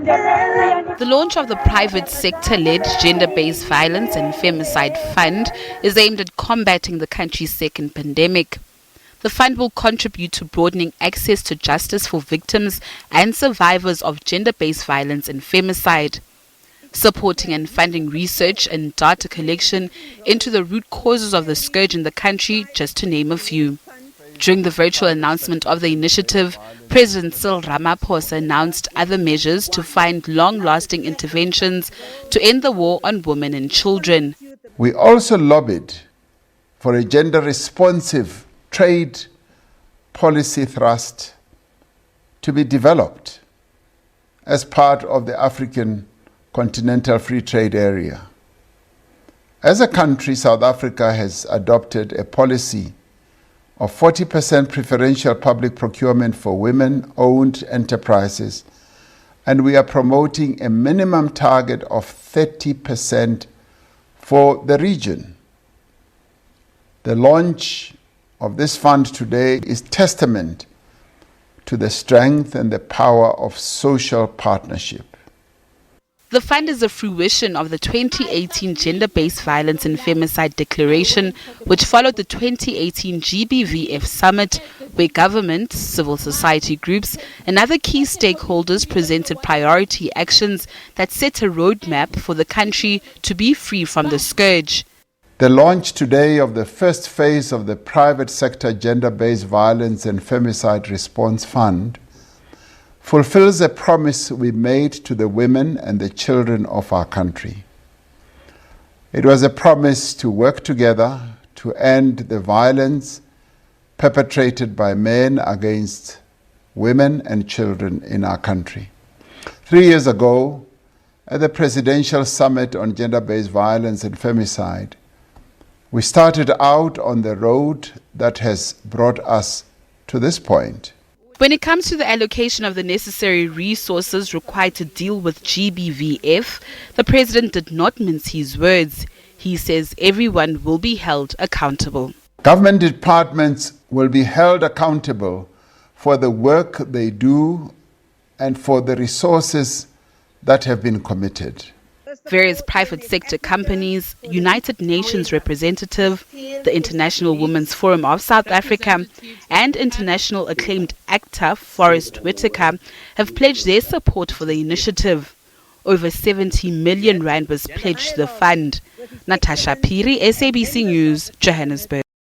The launch of the private sector-led Gender-Based Violence and Femicide Fund is aimed at combating the country's second pandemic. The fund will contribute to broadening access to justice for victims and survivors of gender-based violence and femicide, supporting and funding research and data collection into the root causes of the scourge in the country, just to name a few. During the virtual announcement of the initiative, President Ramaphosa announced other measures to find long-lasting interventions to end the war on women and children. We also lobbied for a gender-responsive trade policy thrust to be developed as part of the African Continental Free Trade Area. As a country, South Africa has adopted a policy of 40% preferential public procurement for women-owned enterprises, and we are promoting a minimum target of 30% for the region. The launch of this fund today is testament to the strength and the power of social partnership. The fund is a fruition of the 2018 Gender-Based Violence and Femicide Declaration, which followed the 2018 GBVF Summit, where government, civil society groups, and other key stakeholders presented priority actions that set a roadmap for the country to be free from the scourge. The launch today of the first phase of the Private Sector Gender-Based Violence and Femicide Response Fund fulfills a promise we made to the women and the children of our country. It was a promise to work together to end the violence perpetrated by men against women and children in our country. 3 years ago, at the Presidential Summit on Gender-Based Violence and Femicide, we started out on the road that has brought us to this point. When it comes to the allocation of the necessary resources required to deal with GBVF, the president did not mince his words. He says everyone will be held accountable. Government departments will be held accountable for the work they do and for the resources that have been committed. Various private sector companies, United Nations representative, the International Women's Forum of South Africa, and international acclaimed actor Forrest Whitaker have pledged their support for the initiative. Over 70 million rand was pledged to the fund. Natasha Piri, SABC News, Johannesburg.